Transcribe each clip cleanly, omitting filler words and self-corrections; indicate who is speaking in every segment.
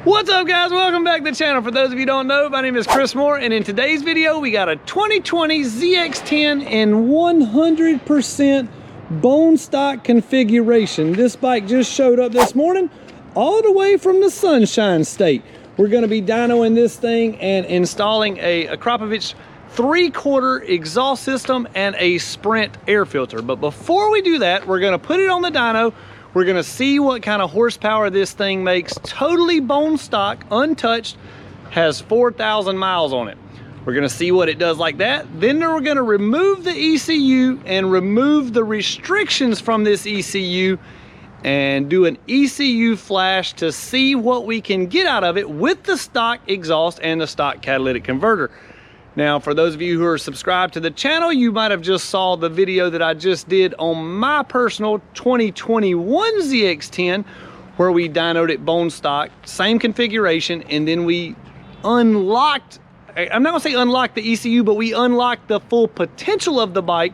Speaker 1: What's up, guys? Welcome back to the channel. For those of you who don't know, my name is Chris Moore, and in today's video we got a 2020 ZX10 in 100% bone stock configuration. This bike just showed up this morning all the way from the Sunshine State. We're going to be dynoing this thing and installing a Krapovich 3/4 exhaust system and a Sprint air filter. But before we do that, we're going to put it on the dyno. We're gonna see what kind of horsepower this thing makes, totally bone stock, untouched, has 4,000 miles on it. We're gonna see what it does like that. Then we're gonna remove the ECU and remove the restrictions from this ECU and do an ECU flash to see what we can get out of it with the stock exhaust and the stock catalytic converter. Now, for those of you who are subscribed to the channel, you might have just saw the video that I just did on my personal 2021 ZX10, where we dynoed it bone stock, same configuration, and then we unlocked, I'm not gonna say unlocked the ECU, but we unlocked the full potential of the bike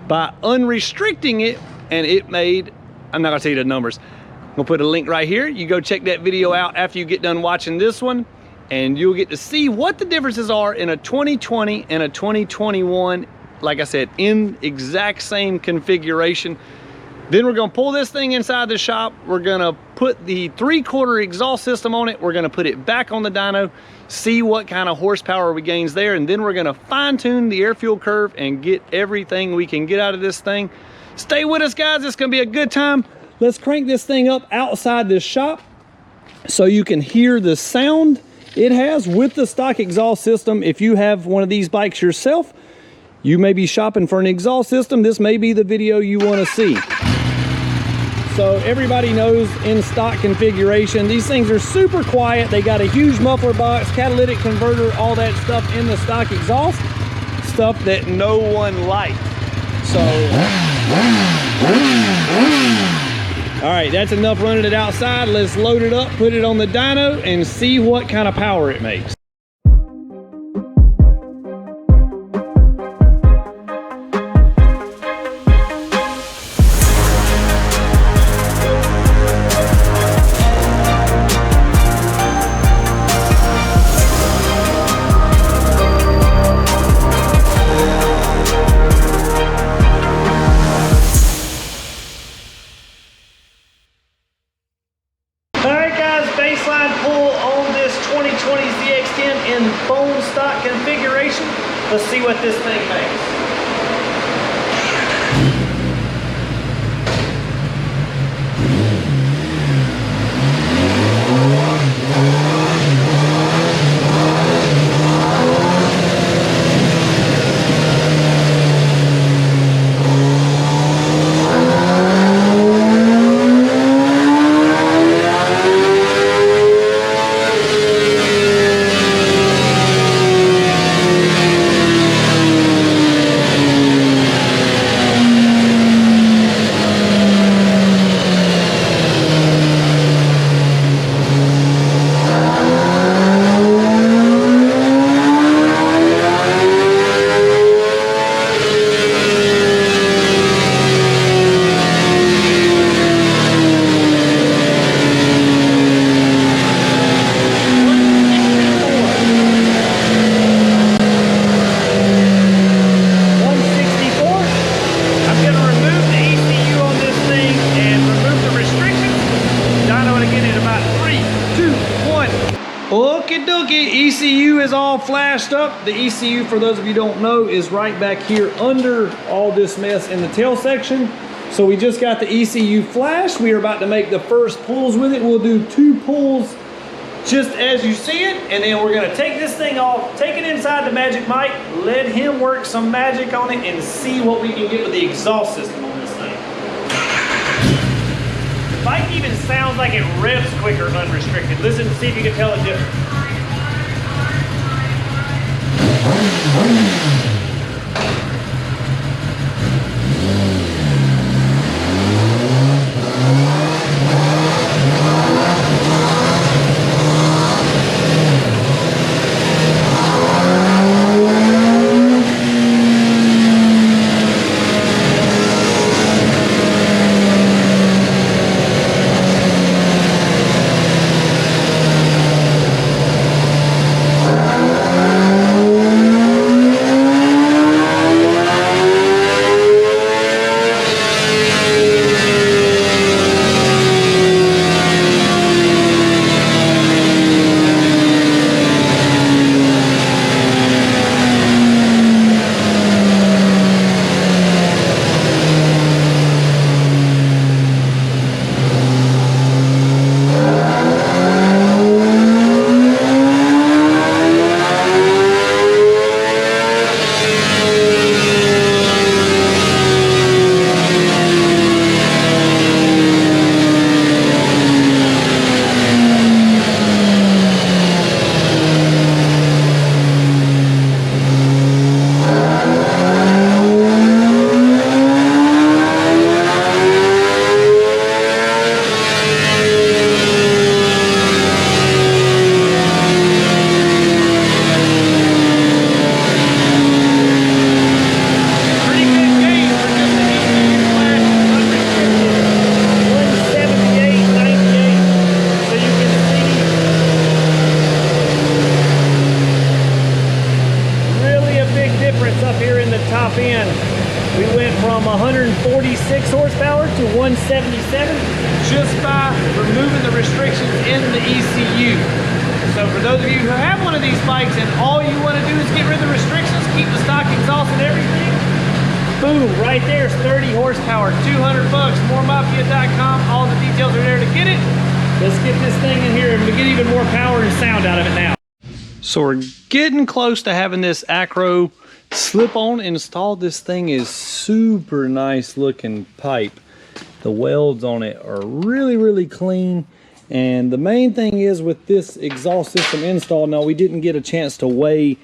Speaker 1: by unrestricting it, and it made, I'm not gonna tell you the numbers. I'm gonna put a link right here. You go check that video out after you get done watching this one, and you'll get to see what the differences are in a 2020 and a 2021, like I said, in exact same configuration. Then we're gonna pull this thing inside the shop. We're gonna put the 3/4 exhaust system on it. We're gonna put it back on the dyno, see what kind of horsepower we gains there, and then we're gonna fine tune the air fuel curve and get everything we can get out of this thing. Stay with us, guys. It's gonna be a good time. Let's crank this thing up outside this shop so you can hear the sound it has with the stock exhaust system. If you have one of these bikes yourself, you may be shopping for an exhaust system. This may be the video you want to see. So everybody knows in stock configuration, these things are super quiet. They got a huge muffler box, catalytic converter, all that stuff in the stock exhaust, stuff that no one likes. So, all right, that's enough running it outside. Let's load it up, put it on the dyno, and see what kind of power it makes. In bone stock configuration. Let's see what this thing makes. Okie dokie, ECU is all flashed up. The ECU, for those of you who don't know, is right back here under all this mess in the tail section. So we just got the ECU Flash. We are about to make the first pulls with it. We'll do 2 pulls just as you see it, and then we're gonna take this thing off, take it inside the Magic Mike, let him work some magic on it, and see what we can get with the exhaust system on this thing. The bike even sounds like it revs quicker unrestricted. Listen to see if you can tell a difference. those of you who have one of these bikes and all you want to do is get rid of the restrictions, keep the stock exhaust and everything, boom, right there's 30 horsepower, 200 bucks, moremafia.com, all the details are there to get it. Let's get this thing in here and we get even more power and sound out of it now. So we're getting close to having this Acro slip-on installed. This thing is super nice looking pipe. The welds on it are really, really clean. And the main thing is with this exhaust system installed, now we didn't get a chance to weigh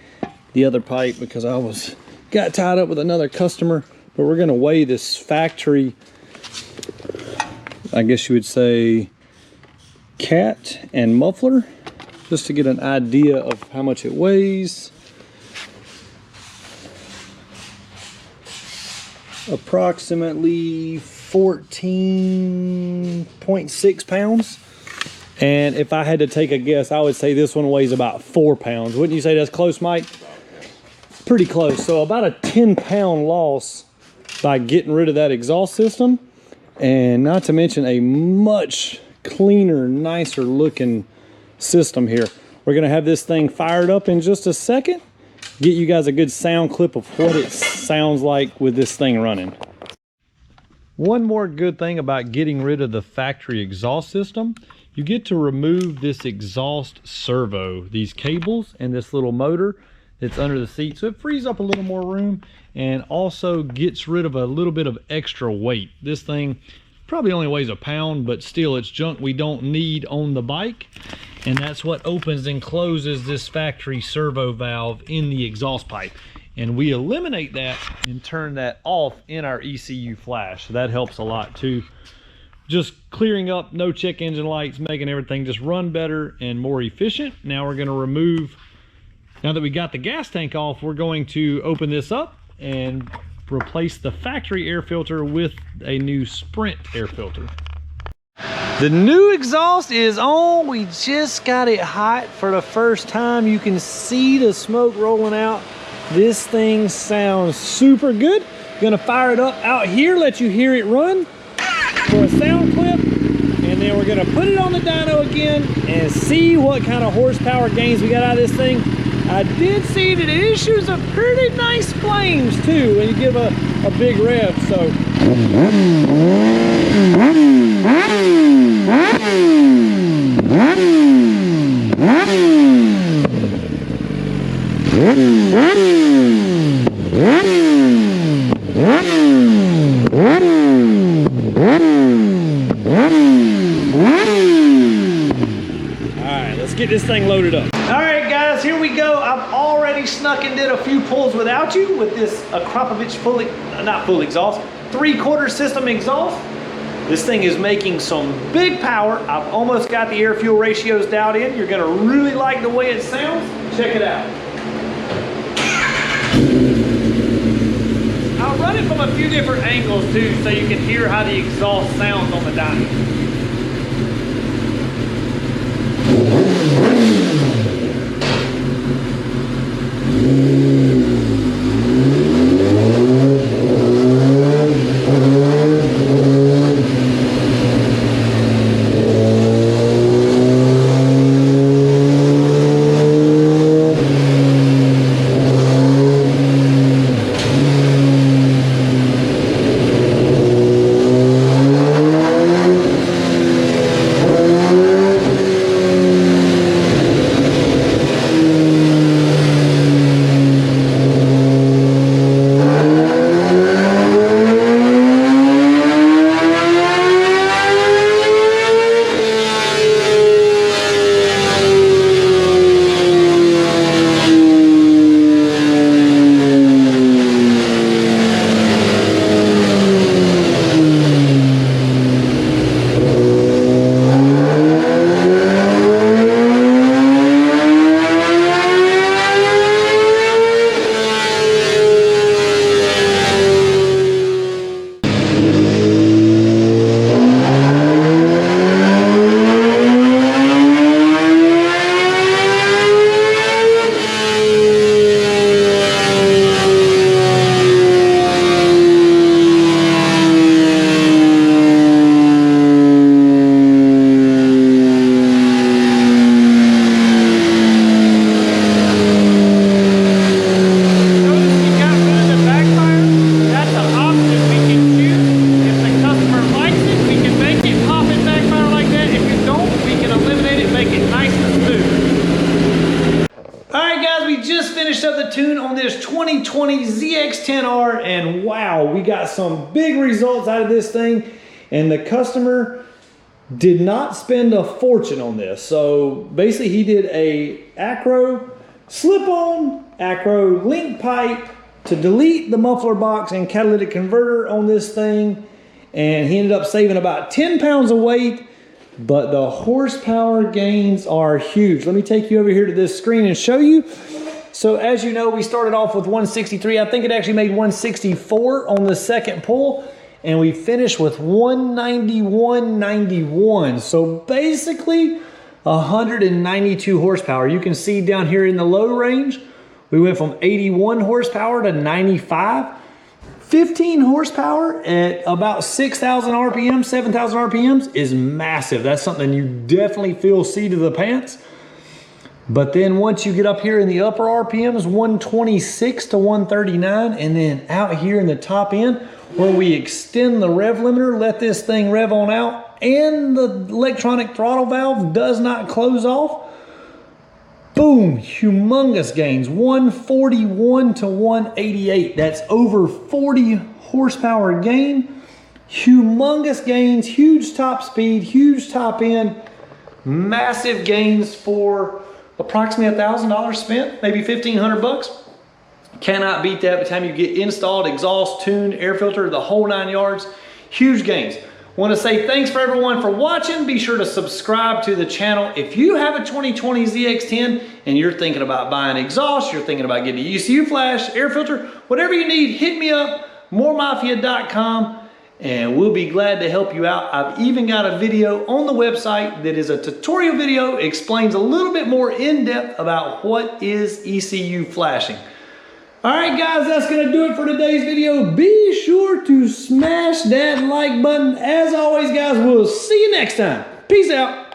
Speaker 1: the other pipe because I got tied up with another customer, but we're gonna weigh this factory, I guess you would say, cat and muffler, just to get an idea of how much it weighs. Approximately 14.6 pounds. And if I had to take a guess, I would say this one weighs about 4 pounds. Wouldn't you say that's close, Mike? Pretty close. So about a 10-pound loss by getting rid of that exhaust system. And not to mention a much cleaner, nicer looking system here. We're gonna have this thing fired up in just a second. Get you guys a good sound clip of what it sounds like with this thing running. One more good thing about getting rid of the factory exhaust system, you get to remove this exhaust servo, these cables and this little motor that's under the seat. So it frees up a little more room and also gets rid of a little bit of extra weight. This thing probably only weighs a pound, but still it's junk we don't need on the bike. And that's what opens and closes this factory servo valve in the exhaust pipe. And we eliminate that and turn that off in our ECU Flash. So that helps a lot too. Just clearing up, no check engine lights, making everything just run better and more efficient. Now we're gonna remove, now that we got the gas tank off, we're going to open this up and replace the factory air filter with a new Sprint air filter. The new exhaust is on. We just got it hot for the first time. You can see the smoke rolling out. This thing sounds super good. Gonna fire it up out here, let you hear it run for a sound clip, and then we're gonna put it on the dyno again and see what kind of horsepower gains we got out of this thing. I did see that it issues a pretty nice flames too when you give a big rev, so. Alright, let's get this thing loaded up. Alright guys, here we go. I've already snuck and did a few pulls without you with this Akrapovic not full exhaust, 3/4 system exhaust. This thing is making some big power. I've almost got the air fuel ratios dialed in. You're gonna really like the way it sounds. Check it out. I'll run it from a few different angles too, so you can hear how the exhaust sounds on the dyno. we just finished up the tune on this 2020 ZX10R, and wow, we got some big results out of this thing, and the customer did not spend a fortune on this. So basically he did a acro slip-on acro link pipe to delete the muffler box and catalytic converter on this thing, and he ended up saving about 10 pounds of weight, but the horsepower gains are huge. Let me take you over here to this screen and show you. So as you know, we started off with 163. I think it actually made 164 on the second pull, and we finished with 191.91. So basically 192 horsepower. You can see down here in the low range, we went from 81 horsepower to 95. 15 horsepower at about 6,000 RPM, 7,000 RPMs is massive. That's something you definitely feel seat of the pants. But then once you get up here in the upper RPMs, 126 to 139, and then out here in the top end, where we extend the rev limiter, let this thing rev on out, and the electronic throttle valve does not close off, boom, humongous gains, 141 to 188. That's over 40 horsepower gain. Humongous gains, huge top speed, huge top end, massive gains for approximately $1,000 spent, maybe 1,500 bucks. Cannot beat that by the time you get installed, exhaust, tune, air filter, the whole 9 yards. Huge gains. Want to say thanks for everyone for watching. Be sure to subscribe to the channel. If you have a 2020 ZX10 and you're thinking about buying exhaust, you're thinking about getting a ECU Flash, air filter, whatever you need, hit me up, moremafia.com, and we'll be glad to help you out. I've even got a video on the website that is a tutorial video. It explains a little bit more in depth about what is ECU flashing. All right, guys, that's gonna do it for today's video. Be sure to smash that like button. As always, guys, we'll see you next time. Peace out.